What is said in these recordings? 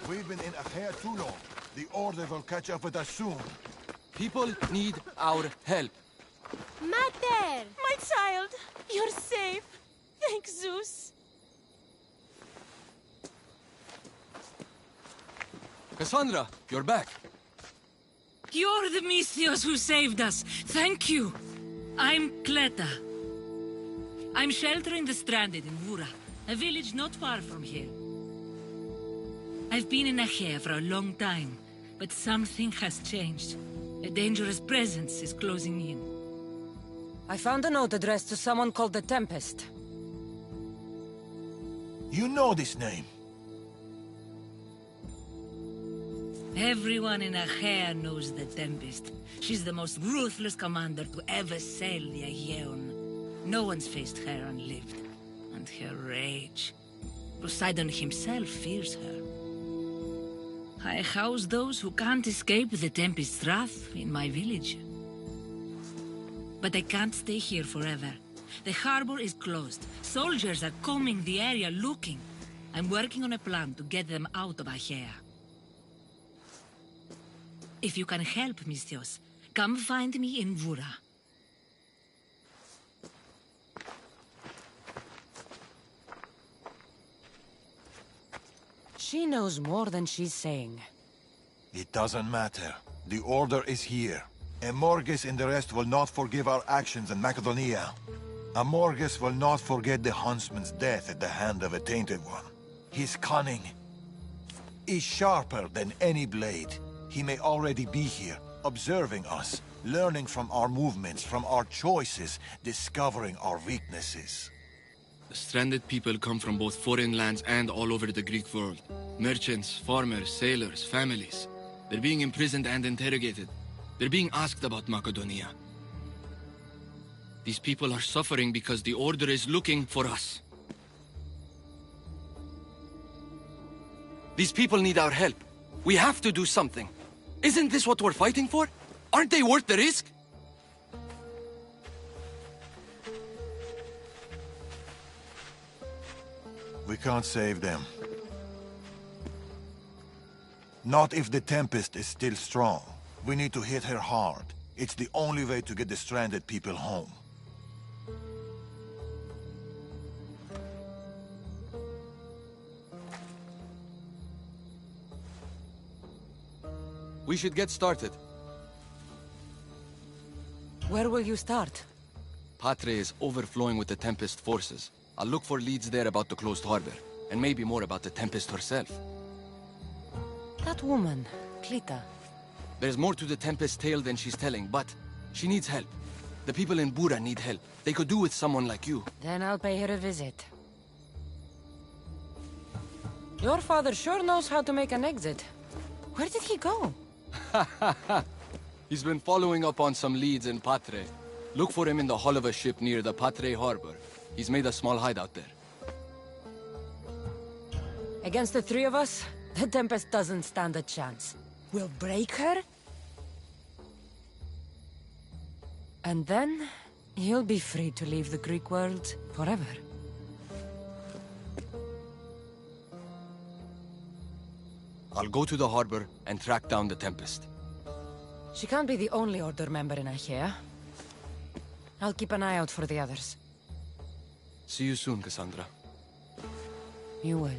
We've been in Achaia too long. The Order will catch up with us soon. People need our help. Mater! My child! You're safe! Thank Zeus! Cassandra, you're back. You're the Mystios who saved us. Thank you. I'm Cleta. I'm sheltering the stranded in Vura, a village not far from here. I've been in Achaia for a long time, but something has changed. A dangerous presence is closing in. I found a note addressed to someone called the Tempest. You know this name. Everyone in Achaia knows the Tempest. She's the most ruthless commander to ever sail the Aegean. No one's faced her unlived. And her rage. Poseidon himself fears her. I house those who can't escape the Tempest's wrath in my village. But I can't stay here forever. The harbor is closed. Soldiers are combing the area looking. I'm working on a plan to get them out of Achaia. If you can help, Mystios, come find me in Vura. She knows more than she's saying. It doesn't matter. The Order is here. Amorges and the rest will not forgive our actions in Macedonia. Amorges will not forget the huntsman's death at the hand of a tainted one. His cunning is sharper than any blade. He may already be here, observing us, learning from our movements, from our choices, discovering our weaknesses. The stranded people come from both foreign lands and all over the Greek world. Merchants, farmers, sailors, families. They're being imprisoned and interrogated. They're being asked about Macedonia. These people are suffering because the Order is looking for us. These people need our help. We have to do something. Isn't this what we're fighting for? Aren't they worth the risk? We can't save them. Not if the Tempest is still strong. We need to hit her hard. It's the only way to get the stranded people home. We should get started. Where will you start? Patre is overflowing with the Tempest forces. I'll look for leads there about the closed harbor, and maybe more about the Tempest herself. That woman, Cleta. There's more to the Tempest tale than she's telling, but she needs help. The people in Bura need help. They could do with someone like you. Then I'll pay her a visit. Your father sure knows how to make an exit. Where did he go? He's been following up on some leads in Patre. Look for him in the hull of a ship near the Patre harbor. He's made a small hideout there. Against the three of us, the Tempest doesn't stand a chance. We'll break her, and then you'll be free to leave the Greek world forever. I'll go to the harbor and track down the Tempest. She can't be the only Order member in Achaia. I'll keep an eye out for the others. See you soon, Cassandra. You will.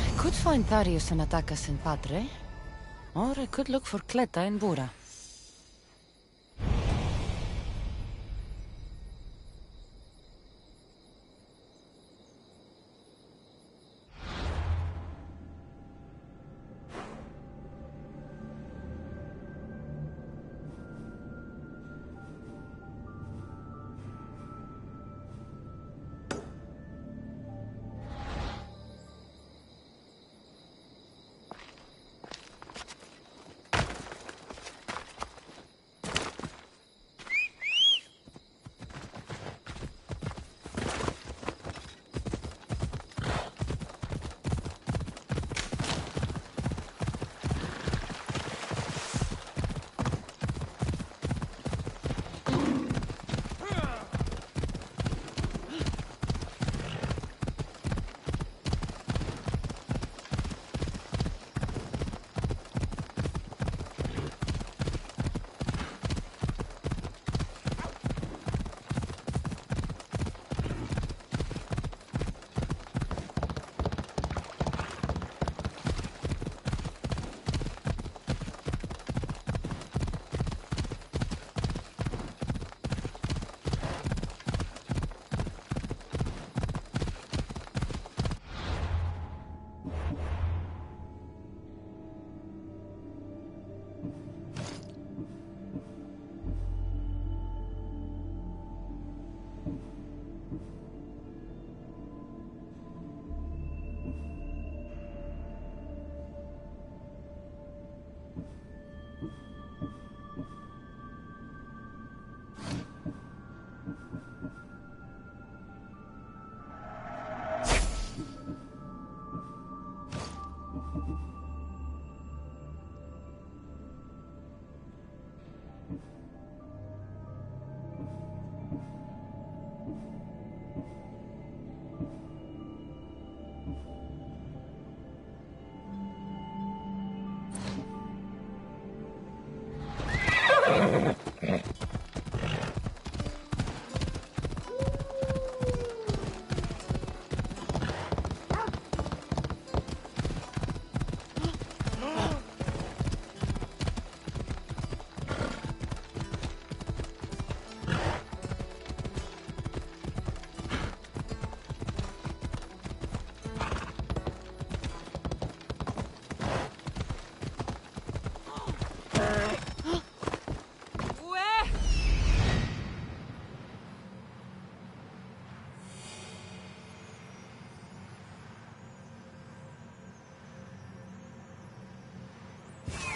I could find Tharius and attack us in Patre, or I could look for Cleta in Bura.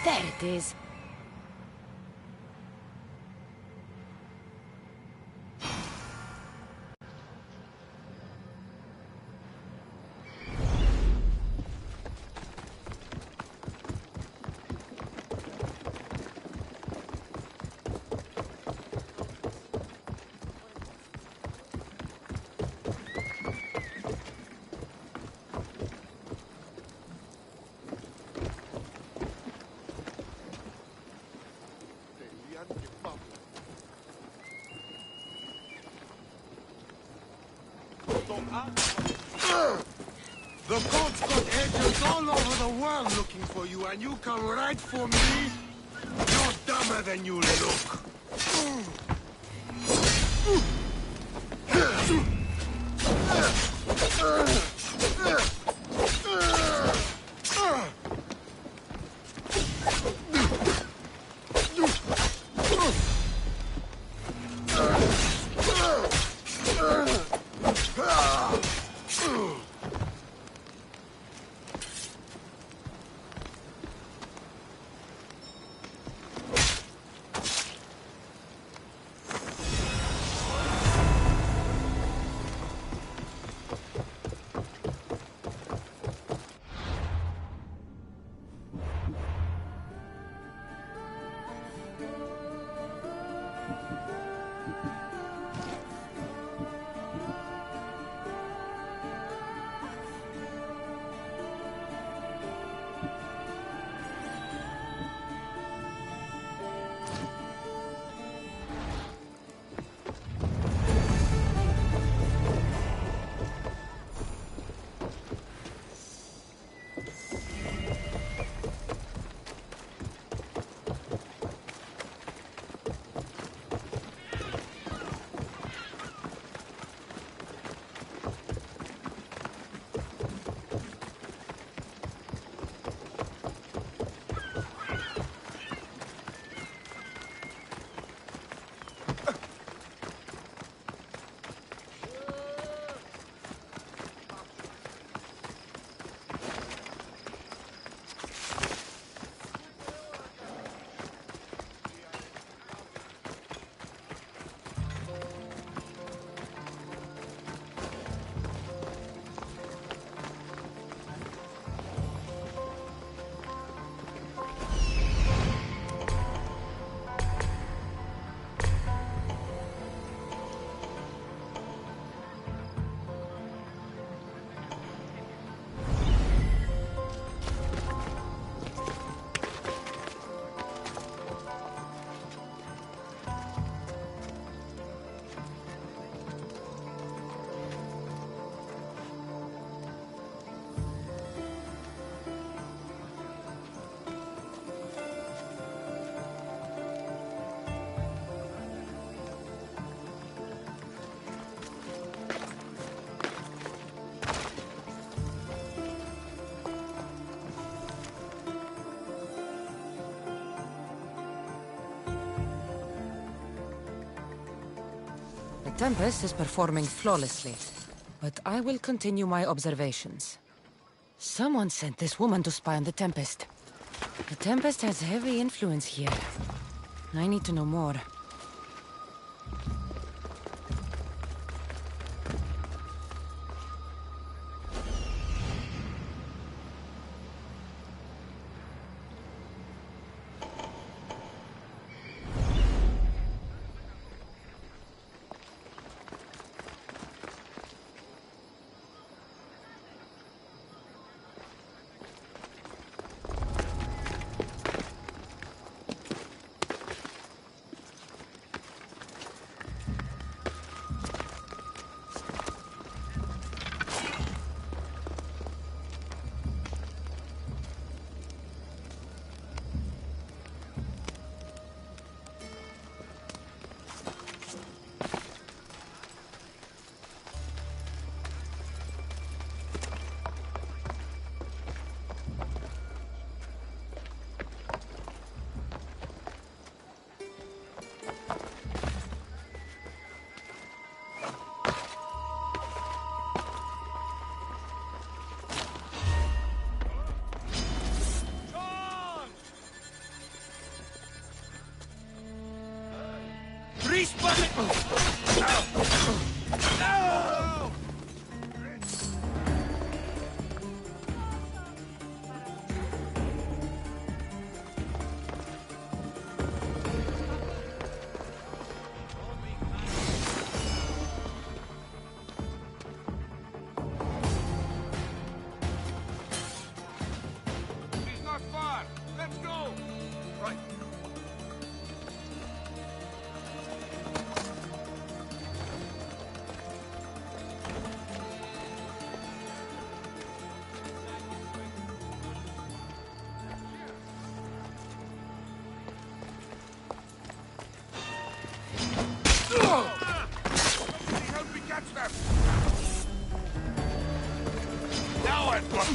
There it is. The boat's got agents all over the world looking for you, and you come right for me? You're dumber than you look. The Tempest is performing flawlessly, but I will continue my observations. Someone sent this woman to spy on the Tempest. The Tempest has heavy influence here. I need to know more. He's not far. Let's go. Right. Somebody help me catch them. Now I've got.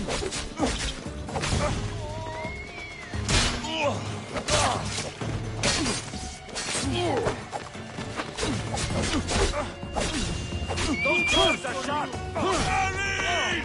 Those guards are shot! Ellie!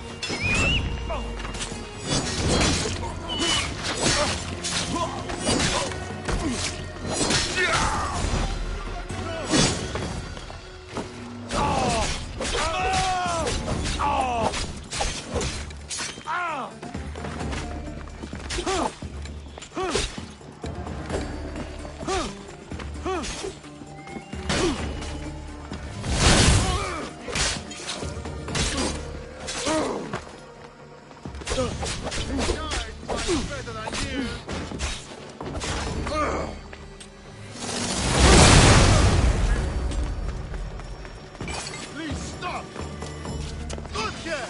Please stop! Good care!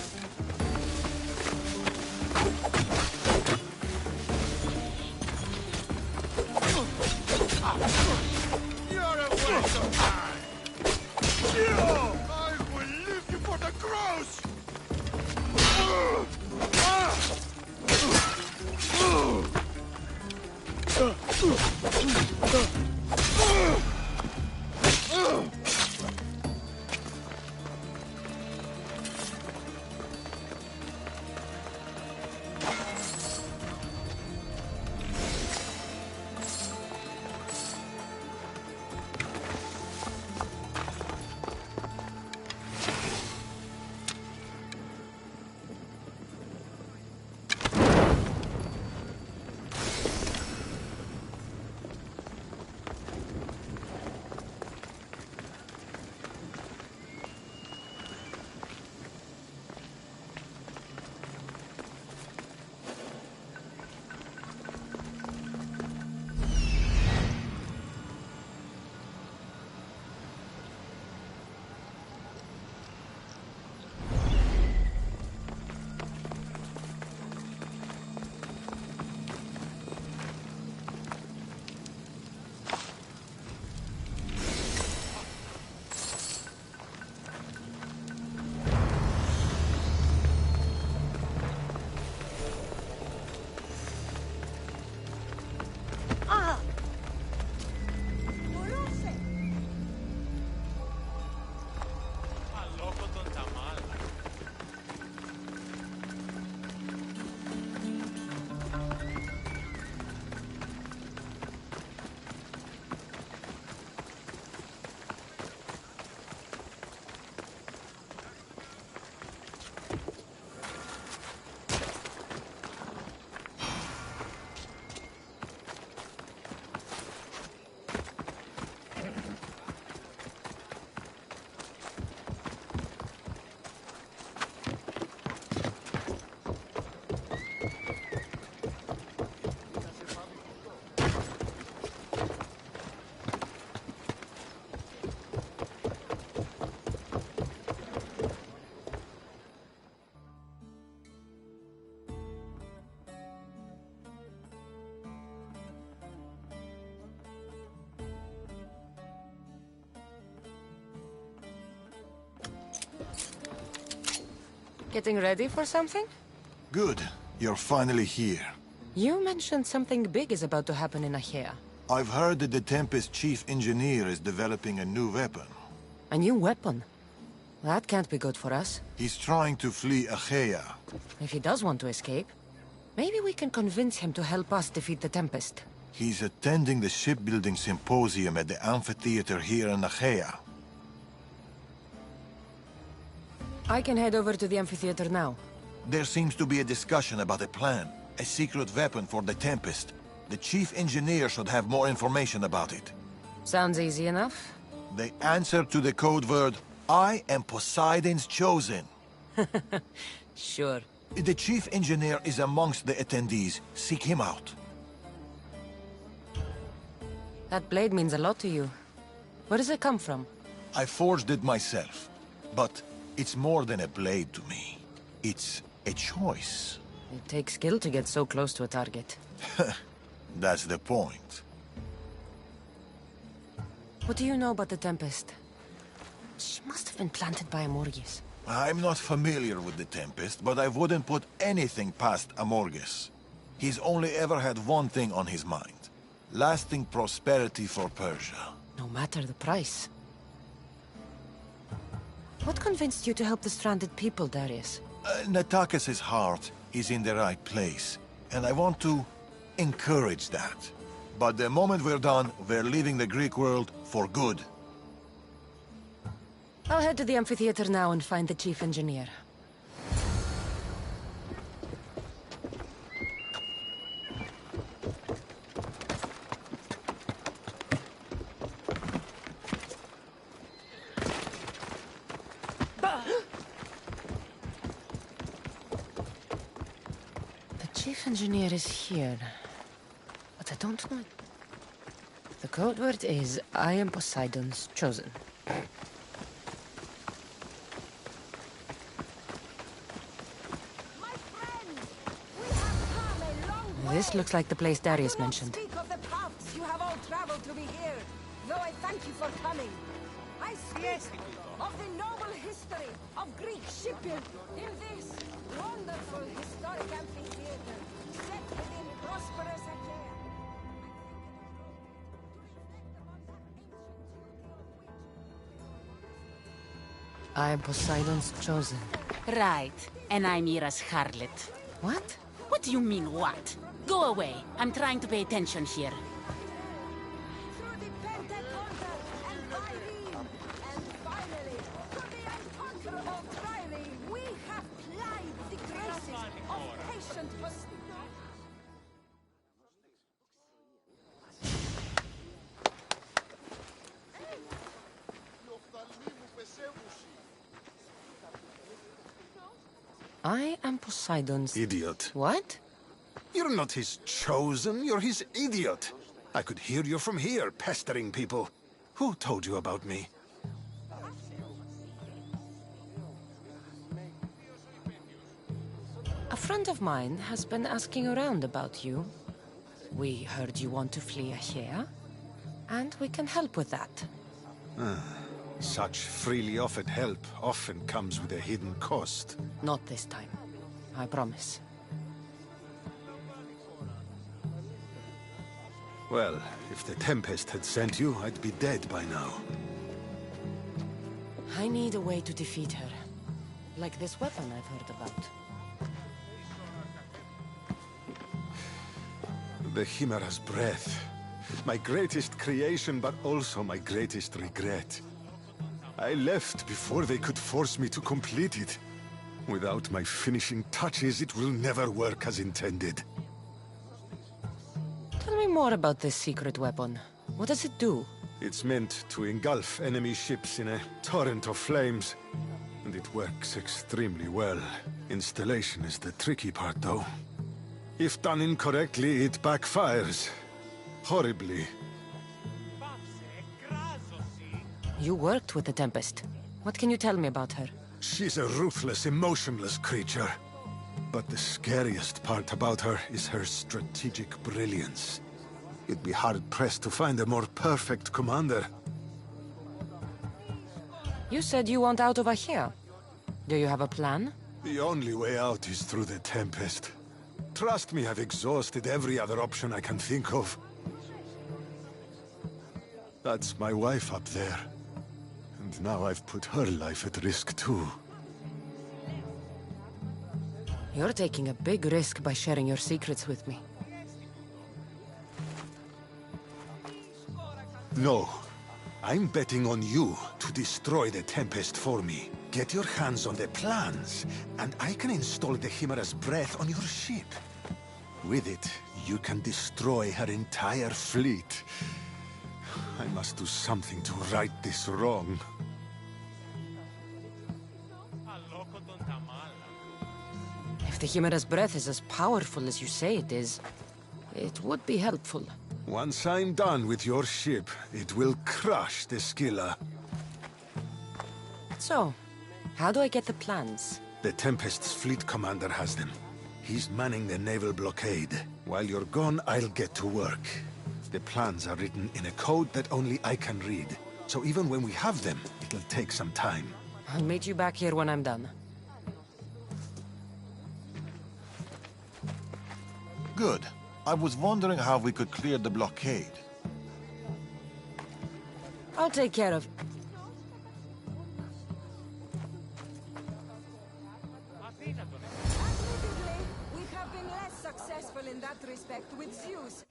You're a waste of time! I will leave you for the crows! Getting ready for something? Good. You're finally here. You mentioned something big is about to happen in Achaea. I've heard that the Tempest chief engineer is developing a new weapon. A new weapon? That can't be good for us. He's trying to flee Achaea. If he does want to escape, maybe we can convince him to help us defeat the Tempest. He's attending the shipbuilding symposium at the amphitheater here in Achaea. I can head over to the amphitheater now. There seems to be a discussion about a plan. A secret weapon for the Tempest. The chief engineer should have more information about it. Sounds easy enough. The answer to the code word, I am Poseidon's chosen. Sure. The chief engineer is amongst the attendees. Seek him out. That blade means a lot to you. Where does it come from? I forged it myself. But it's more than a blade to me. It's a choice. It takes skill to get so close to a target. That's the point. What do you know about the Tempest? She must have been planted by Amorges. I'm not familiar with the Tempest, but I wouldn't put anything past Amorges. He's only ever had one thing on his mind. Lasting prosperity for Persia. No matter the price. What convinced you to help the stranded people, Darius? Natakis' heart is in the right place, and I want to encourage that. But the moment we're done, we're leaving the Greek world for good. I'll head to the amphitheater now and find the chief engineer. The chief engineer is here, but I don't know. The code word is, I am Poseidon's chosen. This looks like the place Darius mentioned. Speak of the paths you have all traveled to be here, though I thank you for coming. I speak of the noble history of Greek shipping in this wonderful historic amphitheater set within prosperous Achaea. I am Poseidon's chosen. Right, and I'm Mira's harlot. What? What do you mean, what? Go away. I'm trying to pay attention here. Through the Pentaconda and Irene, and finally, to the unconquerable Trireme, we have plied the graces of patient hospitality. I am Poseidon's... Idiot. What? You're not his chosen, you're his idiot. I could hear you from here, pestering people. Who told you about me? A friend of mine has been asking around about you. We heard you want to flee Achaea, and we can help with that. Such freely offered help often comes with a hidden cost. Not this time. I promise. Well, if the Tempest had sent you, I'd be dead by now. I need a way to defeat her. Like this weapon I've heard about. The Chimera's breath. My greatest creation, but also my greatest regret. I left before they could force me to complete it. Without my finishing touches, it will never work as intended. Tell me more about this secret weapon. What does it do? It's meant to engulf enemy ships in a torrent of flames. And it works extremely well. Installation is the tricky part, though. If done incorrectly, it backfires. Horribly. You worked with the Tempest. What can you tell me about her? She's a ruthless, emotionless creature. But the scariest part about her is her strategic brilliance. You'd be hard-pressed to find a more perfect commander. You said you want out of Achaea. Do you have a plan? The only way out is through the Tempest. Trust me, I've exhausted every other option I can think of. That's my wife up there. And now I've put her life at risk too. You're taking a big risk by sharing your secrets with me. No. I'm betting on you to destroy the Tempest for me. Get your hands on the plans, and I can install the Chimera's breath on your ship. With it, you can destroy her entire fleet. I must do something to right this wrong. If the Chimera's breath is as powerful as you say it is, it would be helpful. Once I'm done with your ship, it will crush the Skilla. So, how do I get the plans? The Tempest's fleet commander has them. He's manning the naval blockade. While you're gone, I'll get to work. The plans are written in a code that only I can read. So even when we have them, it'll take some time. I'll meet you back here when I'm done. Good. I was wondering how we could clear the blockade. I'll take care of... Admittedly, we have been less successful in that respect with Zeus.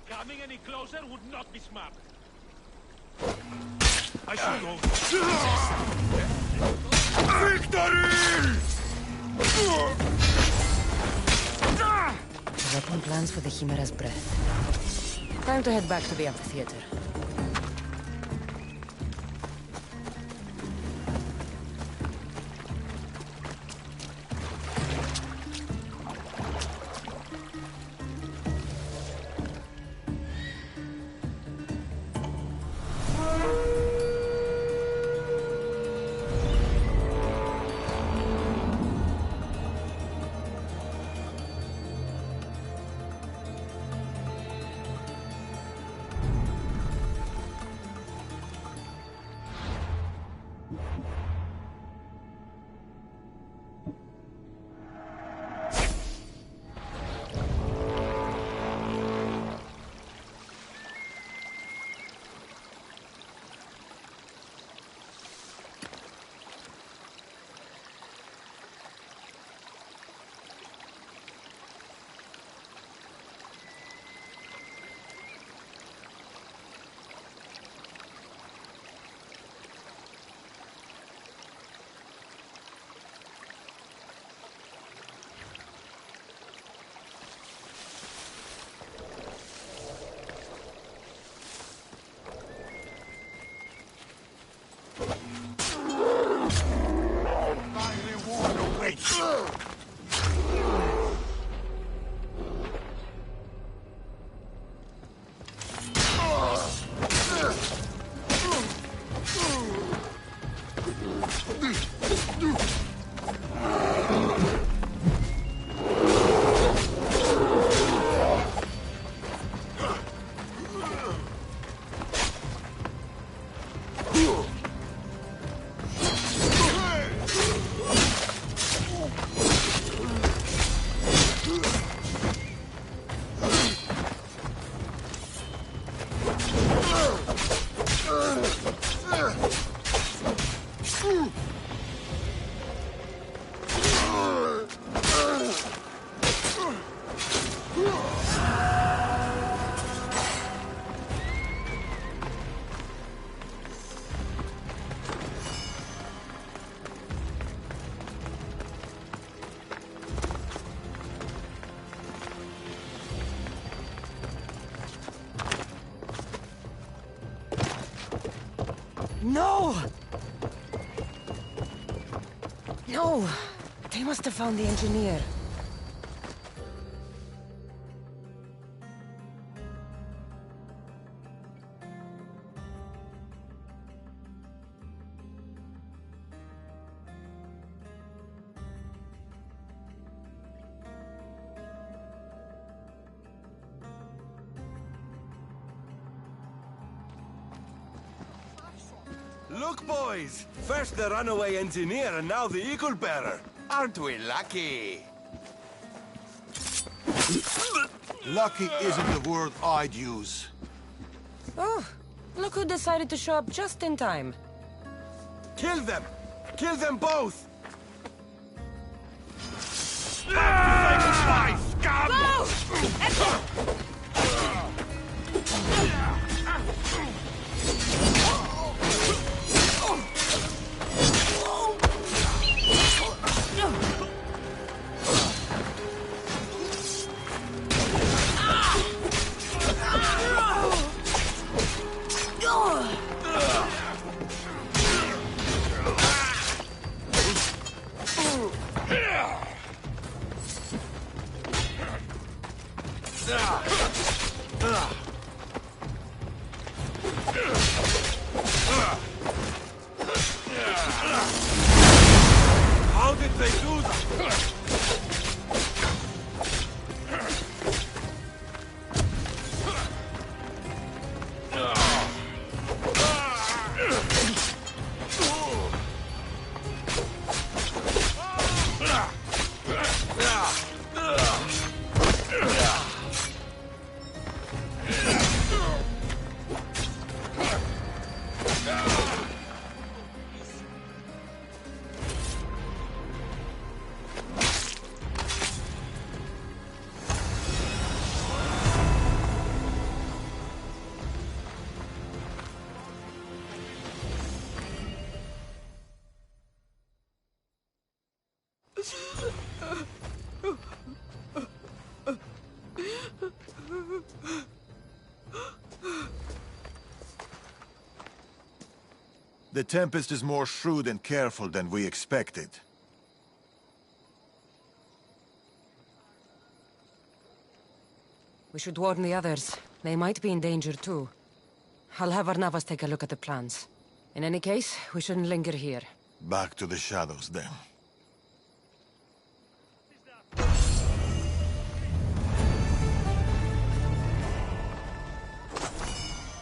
Coming any closer would not be smart. I should go. Victory! Developing plans for the Chimera's breath. Time to head back to the amphitheater. No! No! They must have found the engineer. Look, boys! First the runaway engineer and now the eagle bearer. Aren't we lucky? Lucky isn't the word I'd use. Oh, look who decided to show up just in time. Kill them! Kill them both! How did they do that? The Tempest is more shrewd and careful than we expected. We should warn the others. They might be in danger too. I'll have Arnavas take a look at the plans. In any case, we shouldn't linger here. Back to the shadows, then.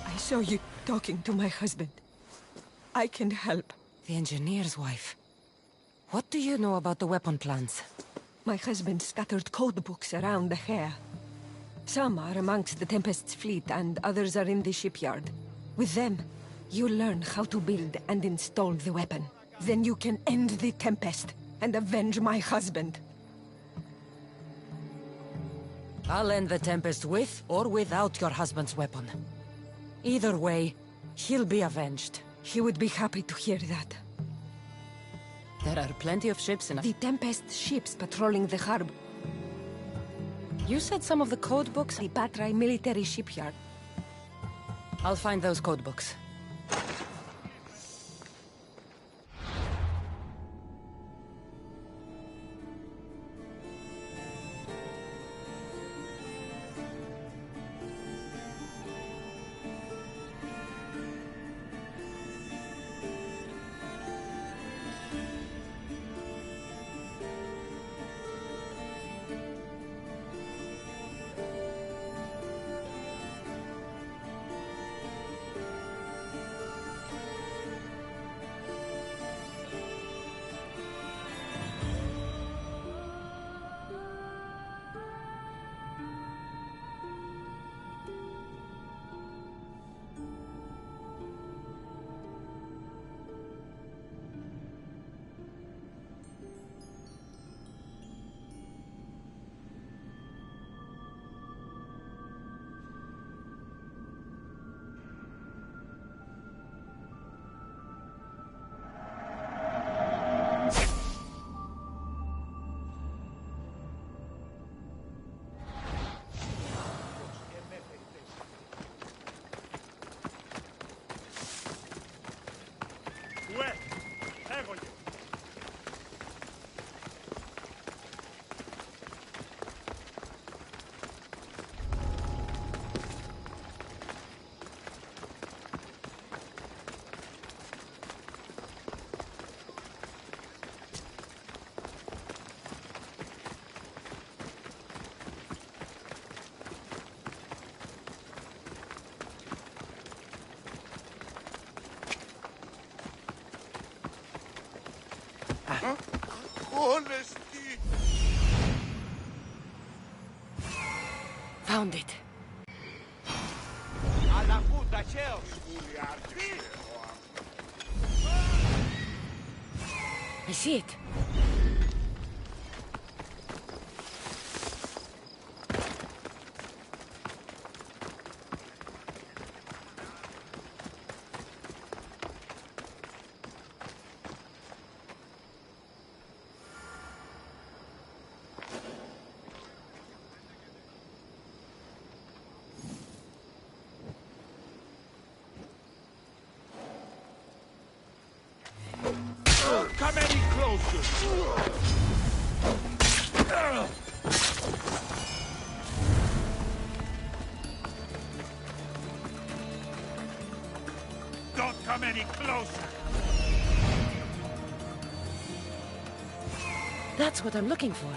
I saw you talking to my husband. I can help. The engineer's wife. What do you know about the weapon plans? My husband scattered code books around the hair. Some are amongst the Tempest's fleet, and others are in the shipyard. With them, you learn how to build and install the weapon. Then you can end the Tempest and avenge my husband. I'll end the Tempest with or without your husband's weapon. Either way, he'll be avenged. He would be happy to hear that. There are plenty of ships in... The Tempest ships patrolling the harbor. You said some of the code books? The Patrai military shipyard. I'll find those code books. Honesty! Found it. Alla puta cielo! I see it. Come any closer! Don't come any closer! That's what I'm looking for.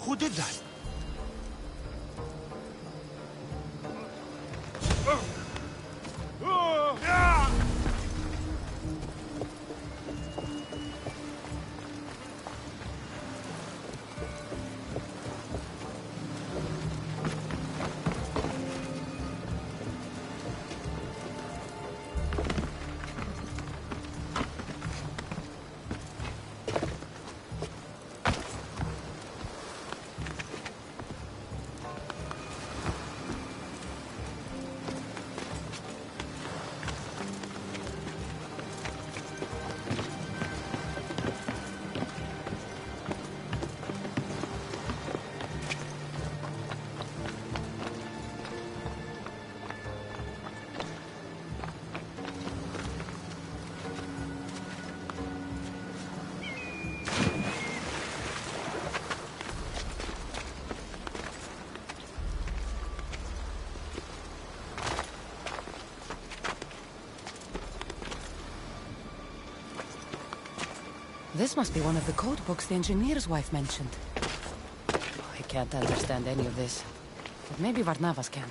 Who did that? This must be one of the code books the engineer's wife mentioned. I can't understand any of this, but maybe Varnavas can.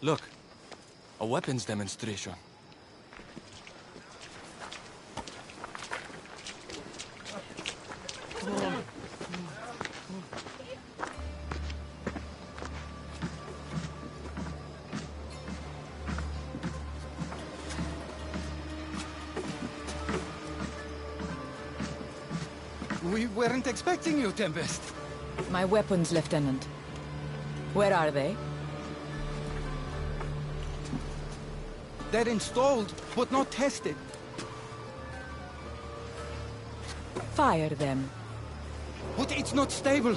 Look, a weapons demonstration. We weren't expecting you, Tempest. My weapons, Lieutenant. Where are they? They're installed, but not tested. Fire them. But it's not stable.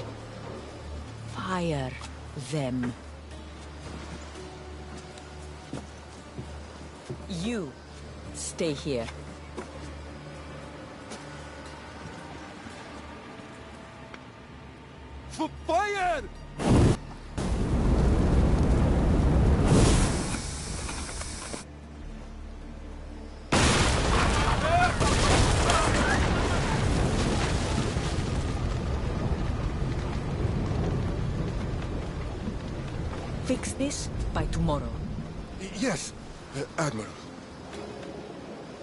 Fire them. You stay here. Fire! Fix this by tomorrow. Yes, Admiral.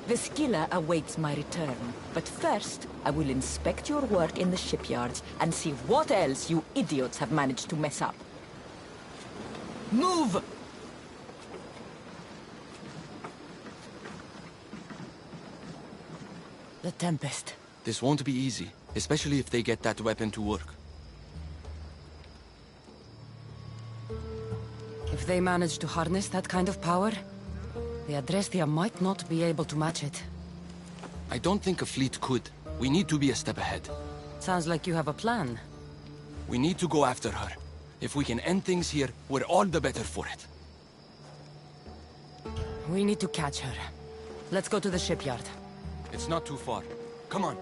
The skiller awaits my return. But first, I will inspect your work in the shipyards and see what else you idiots have managed to mess up. Move! The Tempest. This won't be easy, especially if they get that weapon to work. If they manage to harness that kind of power, the Adrestia might not be able to match it. I don't think a fleet could. We need to be a step ahead. Sounds like you have a plan. We need to go after her. If we can end things here, we're all the better for it. We need to catch her. Let's go to the shipyard. It's not too far. Come on.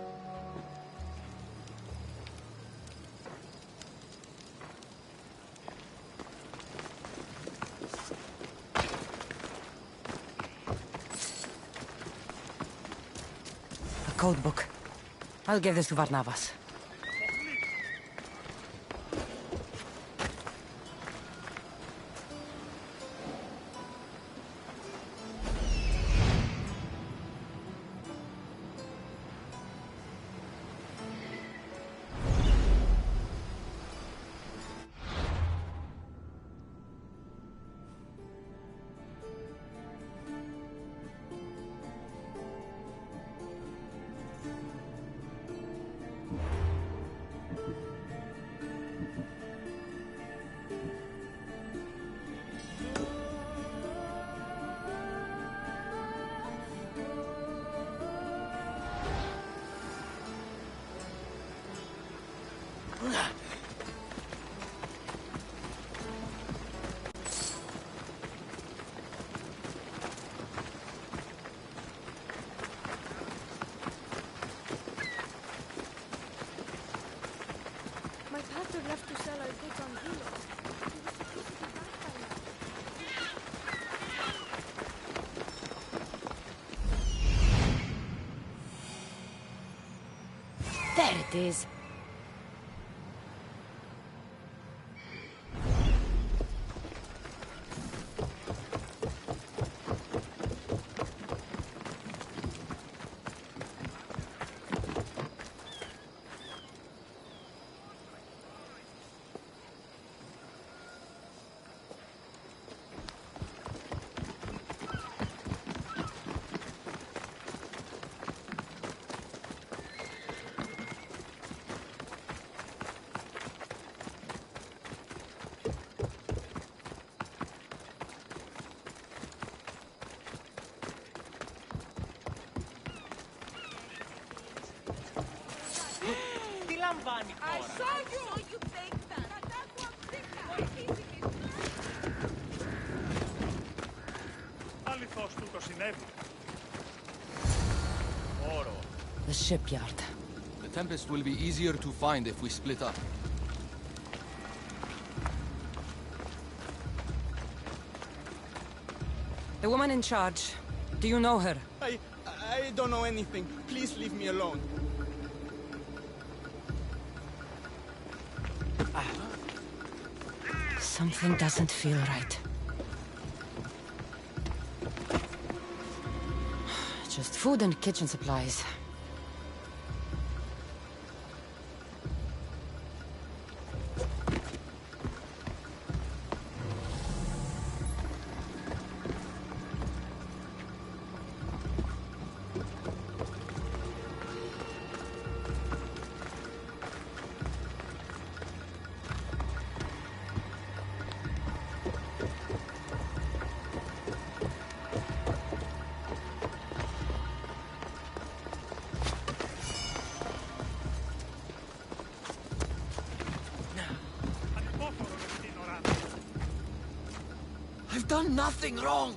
A code book. I'll give this to Varnavas. There it is. I saw you take that. Αληθώς του το συνέβη. Όρο. The shipyard. The Tempest will be easier to find if we split up. The woman in charge. Do you know her? I don't know anything. Please leave me alone. Something doesn't feel right. Just food and kitchen supplies. I've done nothing wrong!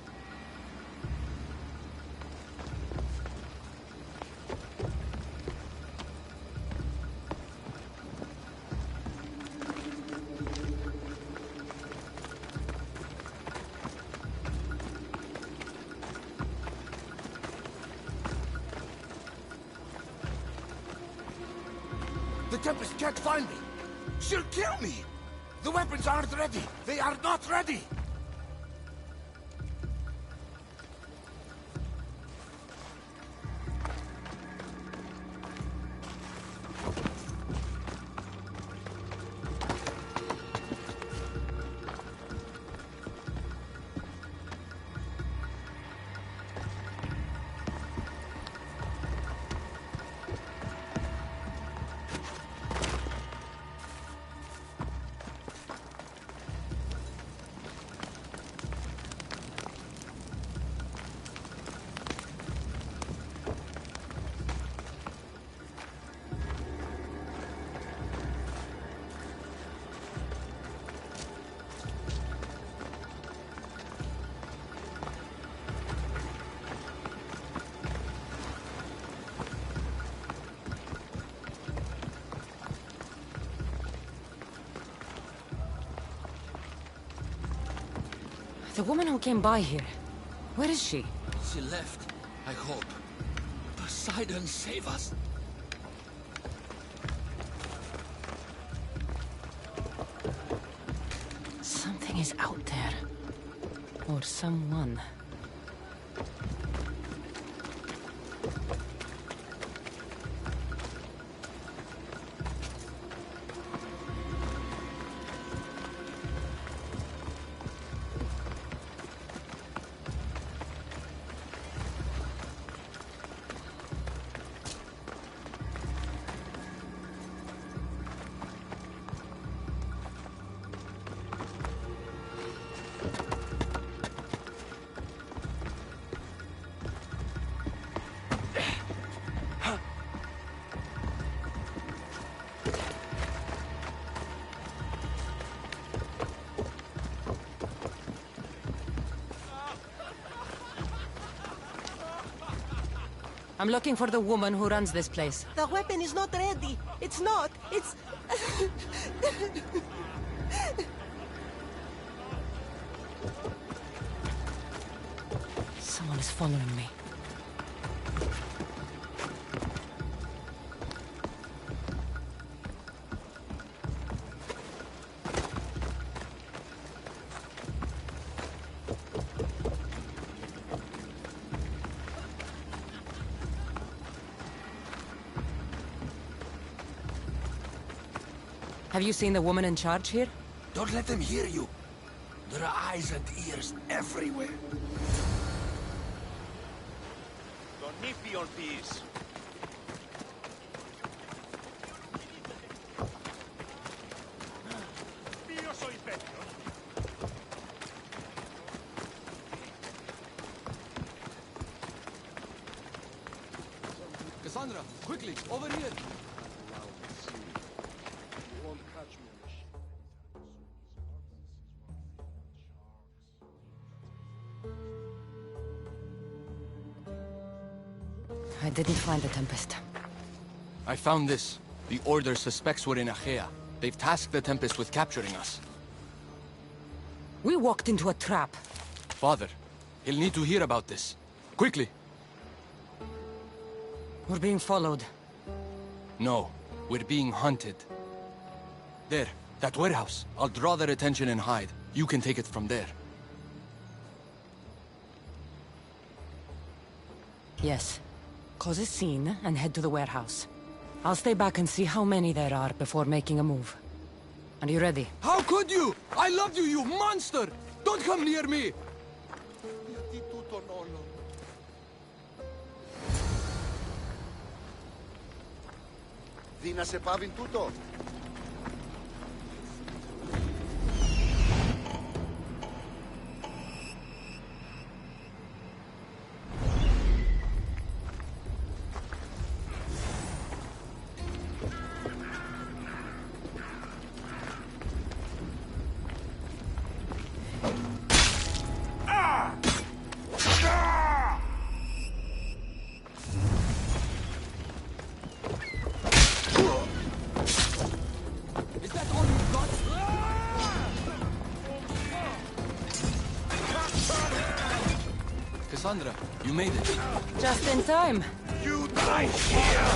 The Tempest can't find me! She'll kill me! The weapons aren't ready! They are not ready! The woman who came by here. Where is she? She left, I hope. Poseidon, save us! Something is out there. Or someone. I'm looking for the woman who runs this place. The weapon is not ready. It's not. It's... Someone is following me. Have you seen the woman in charge here? Don't let them hear you. There are eyes and ears everywhere. Don't need beyond peace. Io soy peggio. Cassandra, quickly, over here! I didn't find the Tempest. I found this. The Order suspects we're in Achaea. They've tasked the Tempest with capturing us. We walked into a trap. Father, he'll need to hear about this. Quickly! We're being followed. No, we're being hunted. There, that warehouse. I'll draw their attention and hide. You can take it from there. Yes. Cause a scene and head to the warehouse. I'll stay back and see how many there are before making a move. Are you ready? How could you? I loved you, you monster! Don't come near me! Δει να σε πάβει τούτο. Cassandra, you made it. Just in time. You die here!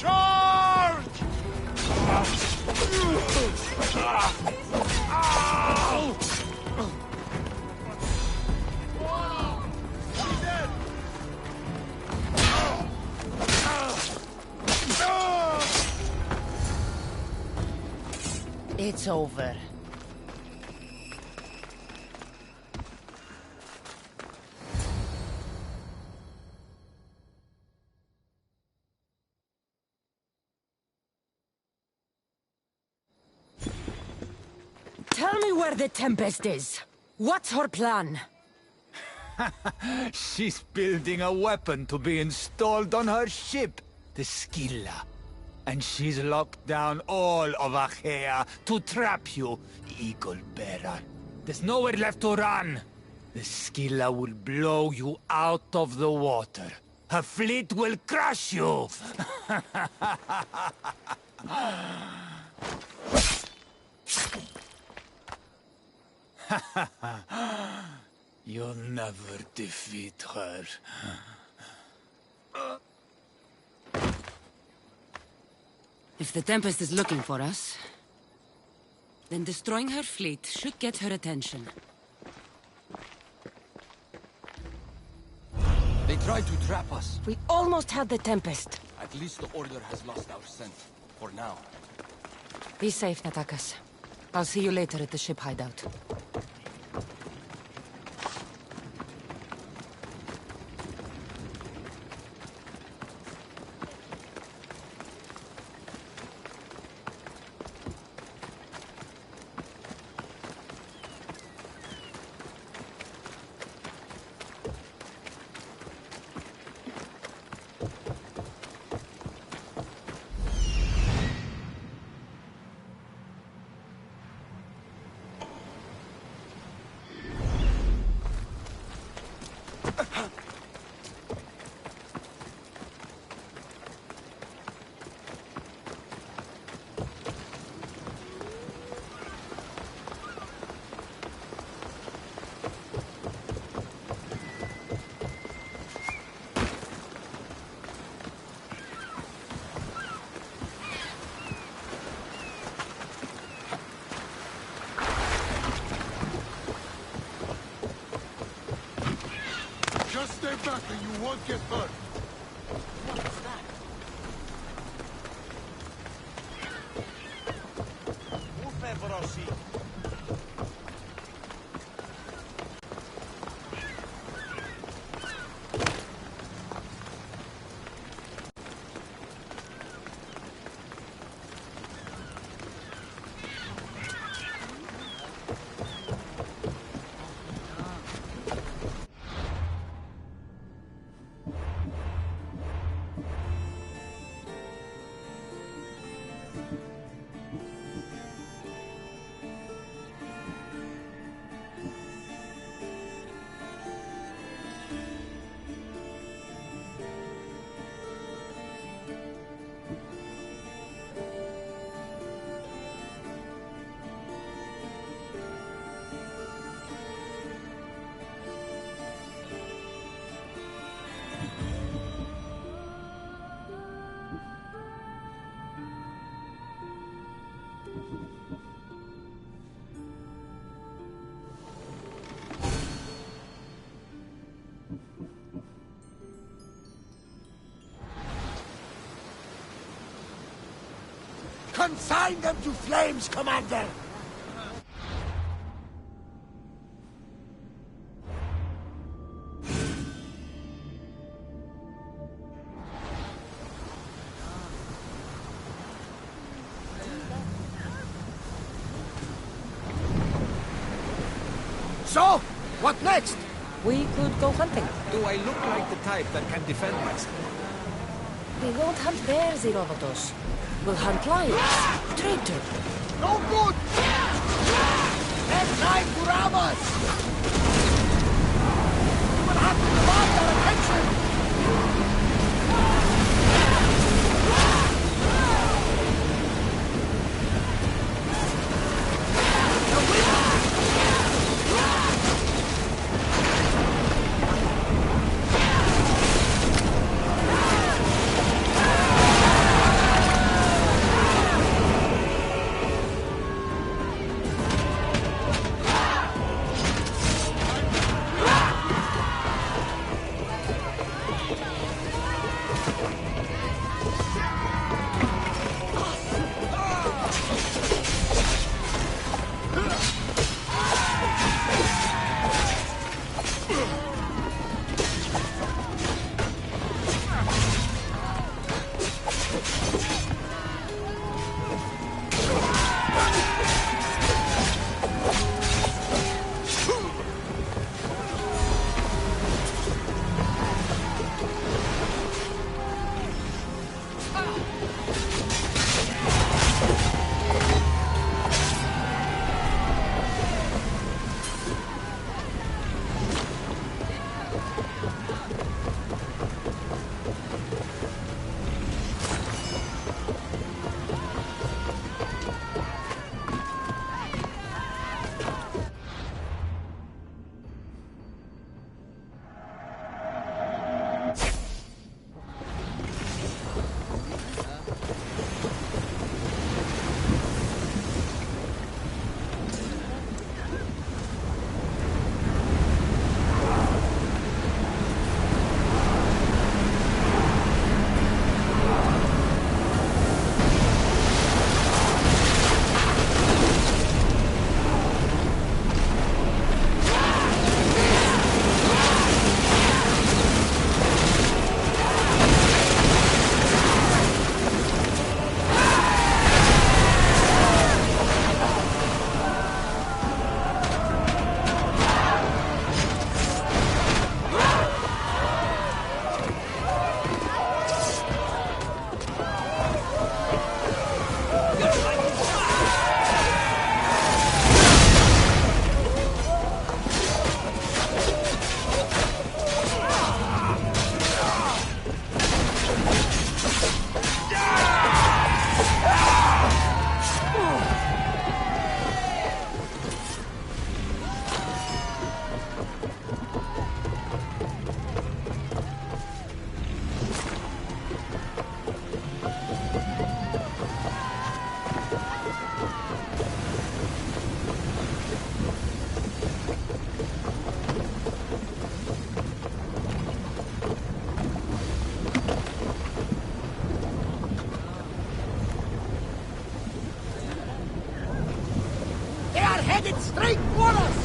Charge! It's over. Tell me where the Tempest is. What's her plan? She's building a weapon to be installed on her ship, the Scylla. And she's locked down all of Achaea to trap you, Eagle Bearer. There's nowhere left to run. The Scylla will blow you out of the water. Her fleet will crush you! You'll never defeat her. If the Tempest is looking for us, then destroying her fleet should get her attention. They tried to trap us. We almost had the Tempest. At least the Order has lost our scent. For now. Be safe, Natakas. I'll see you later at the ship hideout. Just stay back and you won't get hurt. What's that? Uffe, Brossi. Consign them to flames, Commander! So, what next? We could go hunting. Do I look like the type that can defend myself? We won't hunt bears, Herodotus. We'll hunt lions. Traitor. No good! They're trying to rob us! You will have to command their attention! Headed straight for us!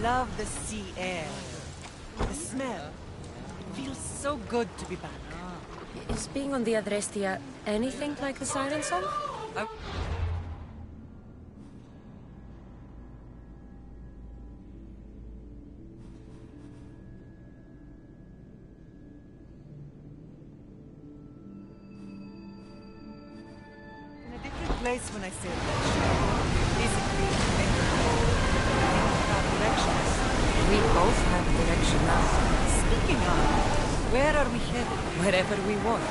love the sea air. The smell. Feels so good to be back. Is being on the Adrestia anything like the Siren Song? In a different place when I sailed that ship. Physically, directions. We both have direction now. Speaking of, where are we headed? Wherever we want.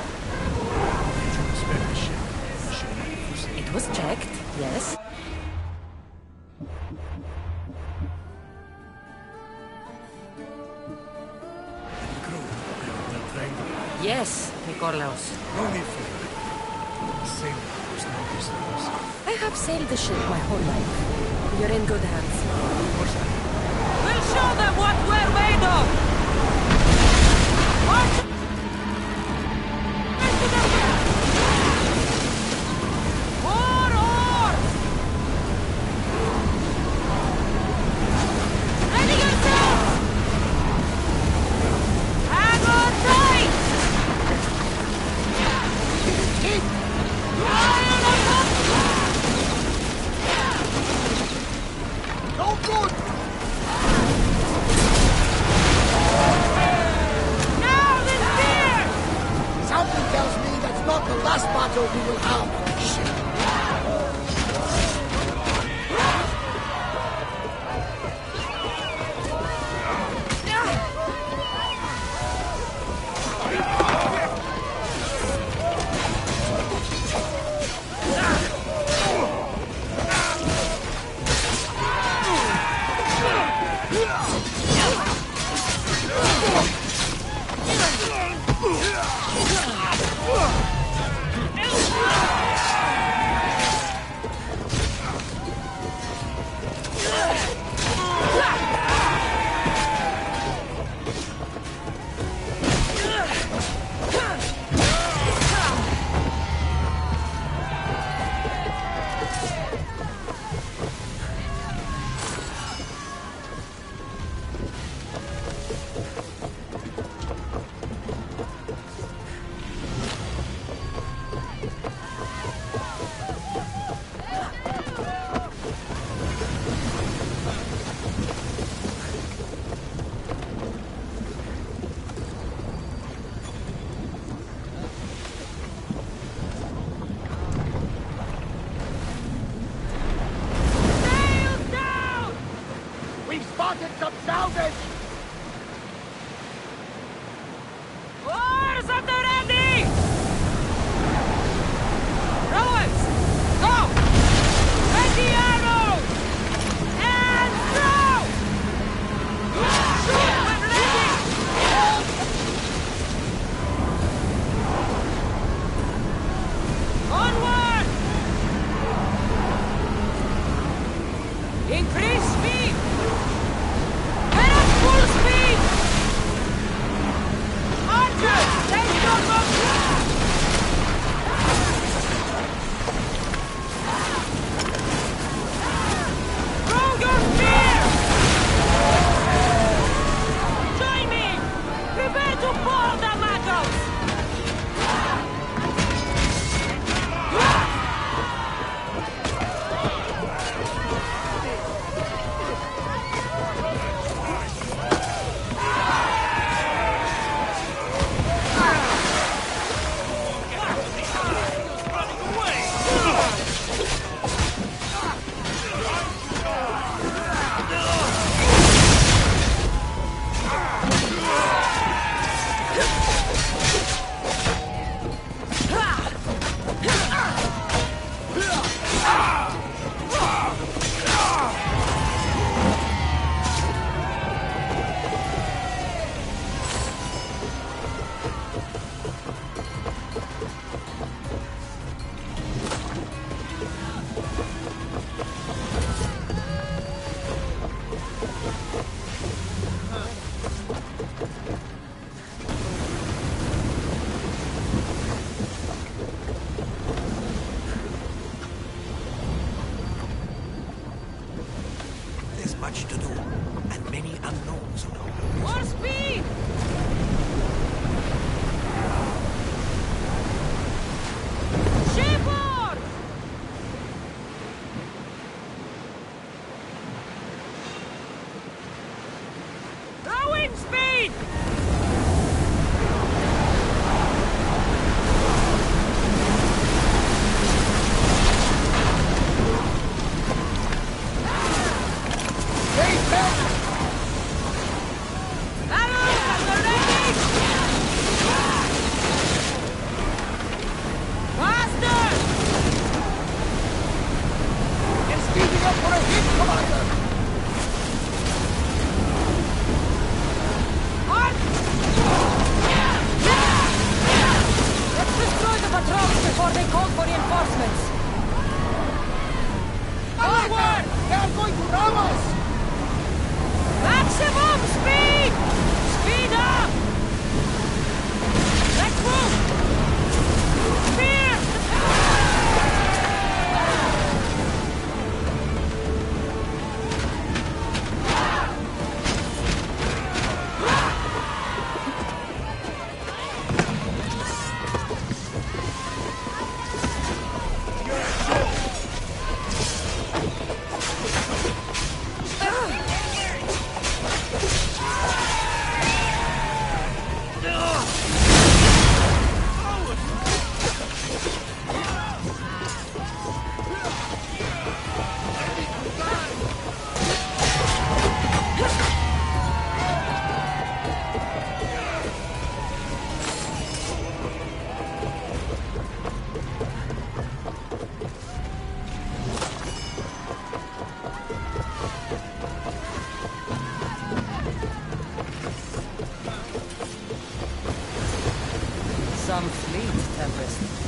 It was checked, yes. Yes, Nikolaos. No need for that. Sailing was no business. I have sailed the ship my whole life. You're in good hands. We'll show them what we're made of! March! More oars! Ready yourselves! Hang on tight! No good! Now this beer! Something tells me that's not the last battle we will have. Shit. Tempest.